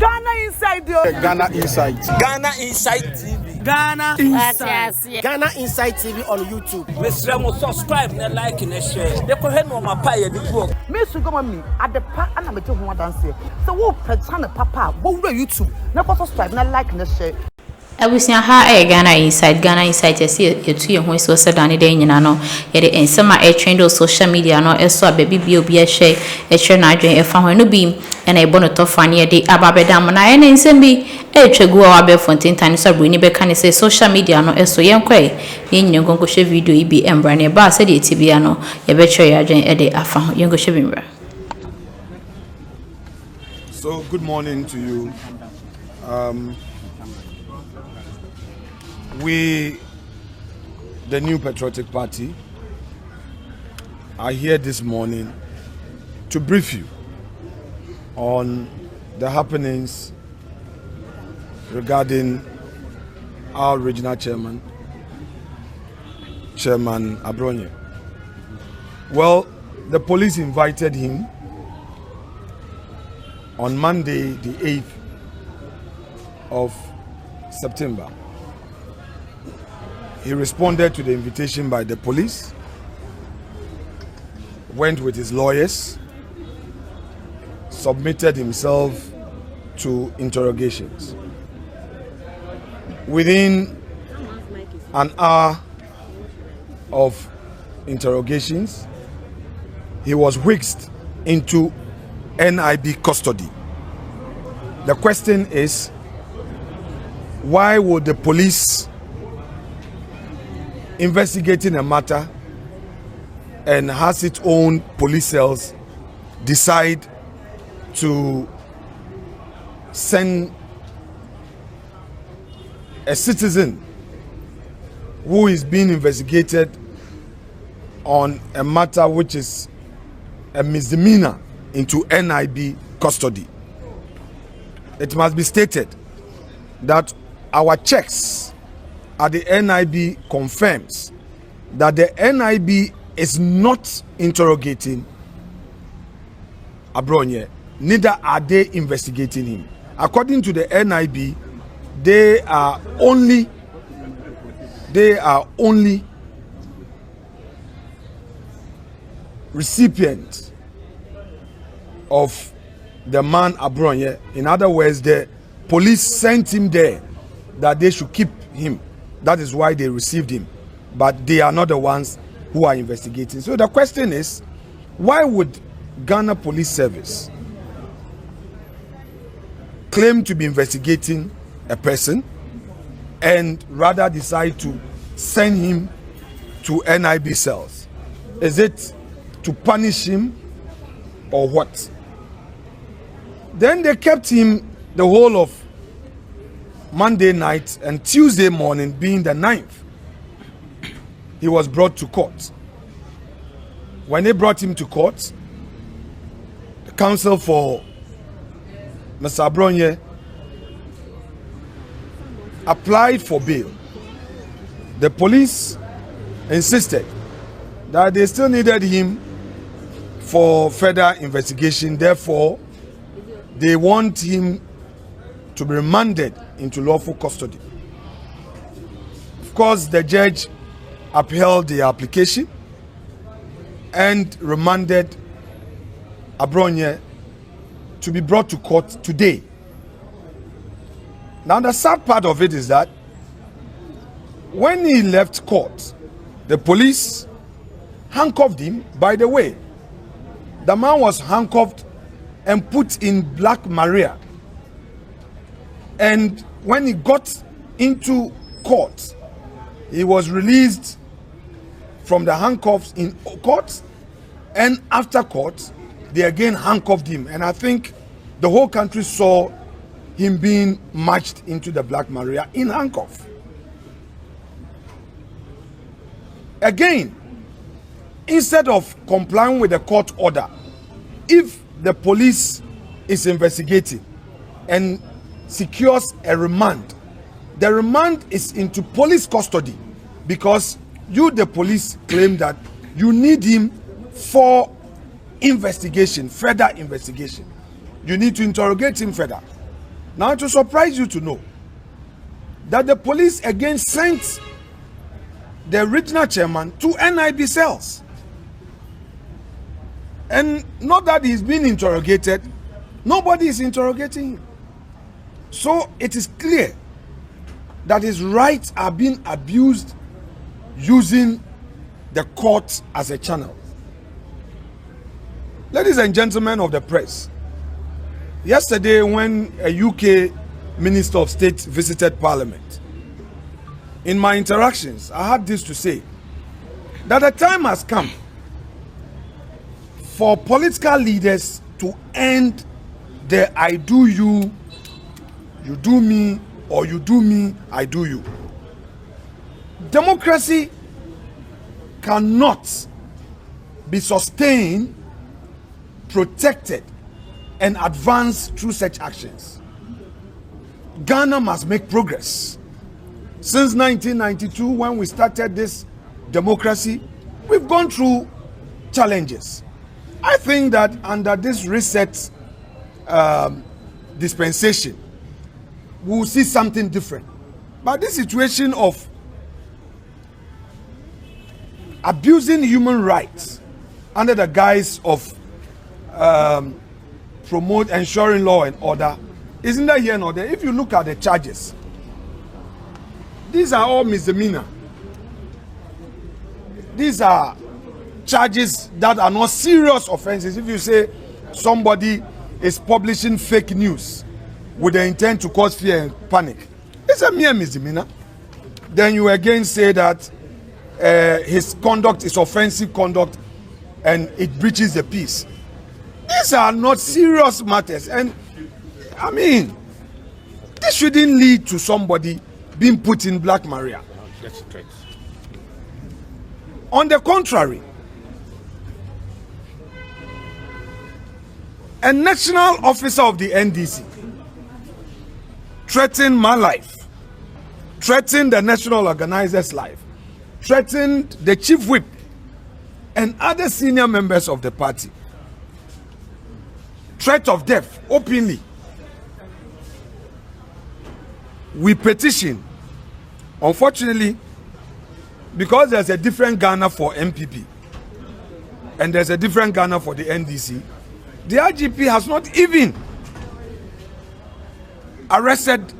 Ghana Inside. Ghana Inside. Ghana Inside TV. Ghana Inside. Ghana Inside TV on YouTube. Subscribe and like and share. They could head on my pie. Me sugoma me at the park and I'm a joke one dance here. So what pretend papa, what YouTube? Never subscribe and like and share. Abusia ha Ghana Inside yes yetu ye ho so sedane de nyina no ye de ensema e trend on social media no eso ababi bi obi a hye e hye na adwen e fa ho no bi na e bono to fa ne de ababedam na ye ne nsem bi e twegu wa be fontin tan so bruni be kan say social media no eso ye nkwae ye nyina gongo hye video yi bi embra ne ba se de tibia no ye be kire ya adwen e de afa ho ye ngo hye bi. So good morning to you. We, the New Patriotic Party, are here this morning to brief you on the happenings regarding our regional chairman, Chairman Abronye. Well, the police invited him on Monday, the 8th of September. He responded to the invitation by the police, went with his lawyers, submitted himself to interrogations. Within an hour of interrogations, he was whisked into NIB custody. The question is, why would the police investigating a matter and has its own police cells decide to send a citizen who is being investigated on a matter which is a misdemeanor into NIB custody? It must be stated that our checks at the NIB confirms that the NIB is not interrogating Abronye, neither are they investigating him. According to the NIB, they are only recipients of the man Abronye. In other words, the police sent him there that they should keep him. That is why they received him, but they are not the ones who are investigating. So the question is, why would Ghana Police Service claim to be investigating a person and rather decide to send him to NIB cells? Is it to punish him or what? Then they kept him the whole of Monday night, and Tuesday morning, being the 9th, he was brought to court. When they brought him to court, the counsel for Mr. Abronye applied for bail. The police insisted that they still needed him for further investigation. Therefore, they want him to be remanded into lawful custody. Of course, the judge upheld the application and remanded Abronye to be brought to court today. Now, the sad part of it is that when he left court, the police handcuffed him. By the way, the man was handcuffed and put in Black Maria. And when he got into court, he was released from the handcuffs in court, and after court, they again handcuffed him. And I think the whole country saw him being marched into the Black Maria in handcuffs. Again, instead of complying with the court order, if the police is investigating and secures a remand, the remand is into police custody, because you, the police, claim that you need him for investigation, further investigation. You need to interrogate him further. Now, to surprise you to know that the police again sent the original chairman to NIB cells. And not that he's being interrogated, nobody is interrogating him. So it is clear that his rights are being abused using the court as a channel. Ladies and gentlemen of the press, yesterday when a UK Minister of State visited Parliament, in my interactions, I had this to say, that the time has come for political leaders to end the I do you, you do me, or you do me, I do you. Democracy cannot be sustained, protected, and advanced through such actions. Ghana must make progress. Since 1992, when we started this democracy, we've gone through challenges. I think that under this reset dispensation, we'll see something different. But this situation of abusing human rights under the guise of ensuring law and order isn't there here nor there. If you look at the charges, these are all misdemeanor. These are charges that are not serious offenses. If you say somebody is publishing fake news with the intent to cause fear and panic, it's a mere misdemeanor. Then you again say that his conduct is offensive conduct and it breaches the peace. These are not serious matters, and I mean, this shouldn't lead to somebody being put in Black Maria. On the contrary, a national officer of the NDC threatened my life, threatened the national organizer's life, threatened the chief whip and other senior members of the party. Threat of death openly. We petition. Unfortunately, because there's a different Ghana for MPP and there's a different Ghana for the NDC, the IGP has not even arrested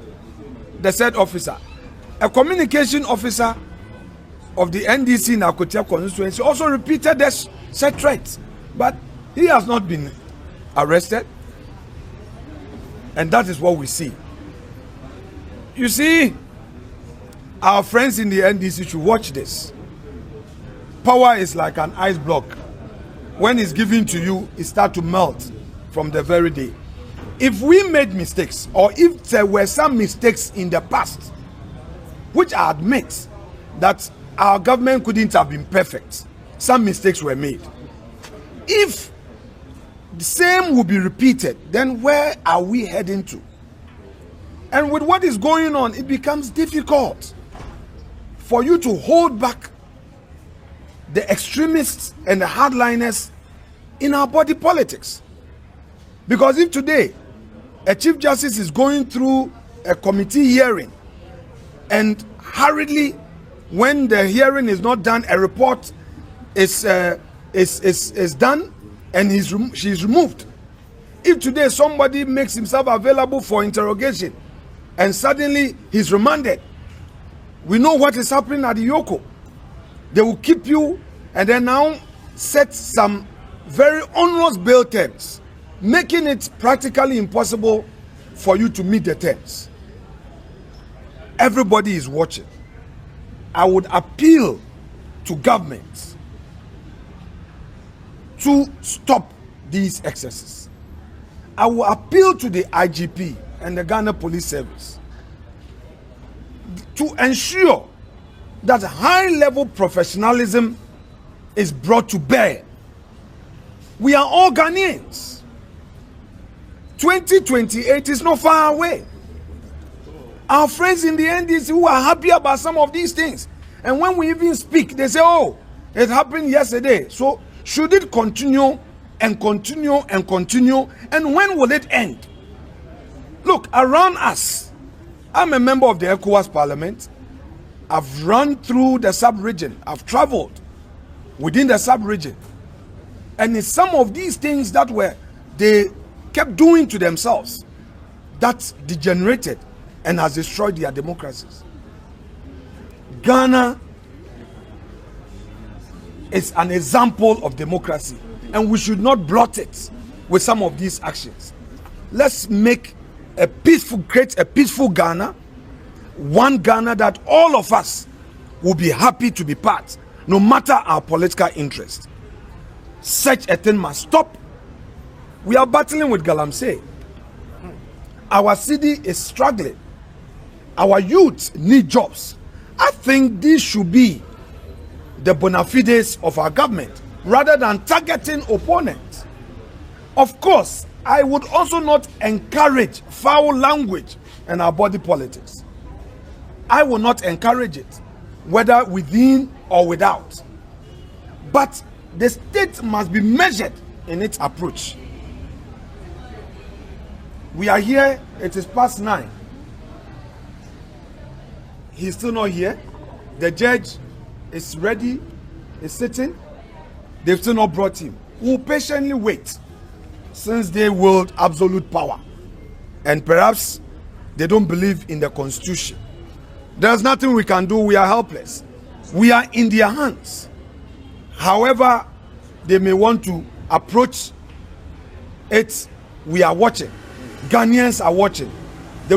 the said officer. A communication officer of the NDC in Ghana constituency also repeated this said threat, but he has not been arrested, and that is what we see. You see, our friends in the NDC should watch this. Power is like an ice block. When it's given to you, it starts to melt from the very day. If we made mistakes, or if there were some mistakes in the past, which I admit that our government couldn't have been perfect, some mistakes were made. If the same will be repeated, then where are we heading to? And with what is going on, it becomes difficult for you to hold back the extremists and the hardliners in our body politics. Because if today a chief justice is going through a committee hearing and hurriedly, when the hearing is not done, a report is done and she's removed. If today somebody makes himself available for interrogation and suddenly he's remanded, we know what is happening at the Yoko. They will keep you and then now set some very onerous bail terms, making it practically impossible for you to meet the terms. Everybody is watching. I would appeal to governments to stop these excesses. I will appeal to the IGP and the Ghana Police Service to ensure that high-level professionalism is brought to bear. We are all Ghanaians. 2028 is not far away. Our friends in the NDC who are happy about some of these things, and when we even speak, they say, oh, it happened yesterday. So should it continue and continue and continue? And when will it end? Look, around us, I'm a member of the ECOWAS Parliament. I've run through the sub-region. I've traveled within the sub-region. And it's some of these things that they kept doing to themselves that degenerated and has destroyed their democracies. Ghana is an example of democracy, and we should not blot it with some of these actions. Let's make create a peaceful Ghana, one Ghana that all of us will be happy to be part, no matter our political interest. Such a thing must stop. We are battling with Galamsey. Our city is struggling. Our youth need jobs. I think this should be the bona fides of our government rather than targeting opponents. Of course, I would also not encourage foul language in our body politics. I will not encourage it, whether within or without. But the state must be measured in its approach. We are here, it is past 9. He's still not here. The judge is ready, is sitting. They've still not brought him. We'll patiently wait, since they wield absolute power. And perhaps they don't believe in the constitution. There's nothing we can do. We are helpless. We are in their hands. However they may want to approach it, we are watching. Ghanaians are watching. The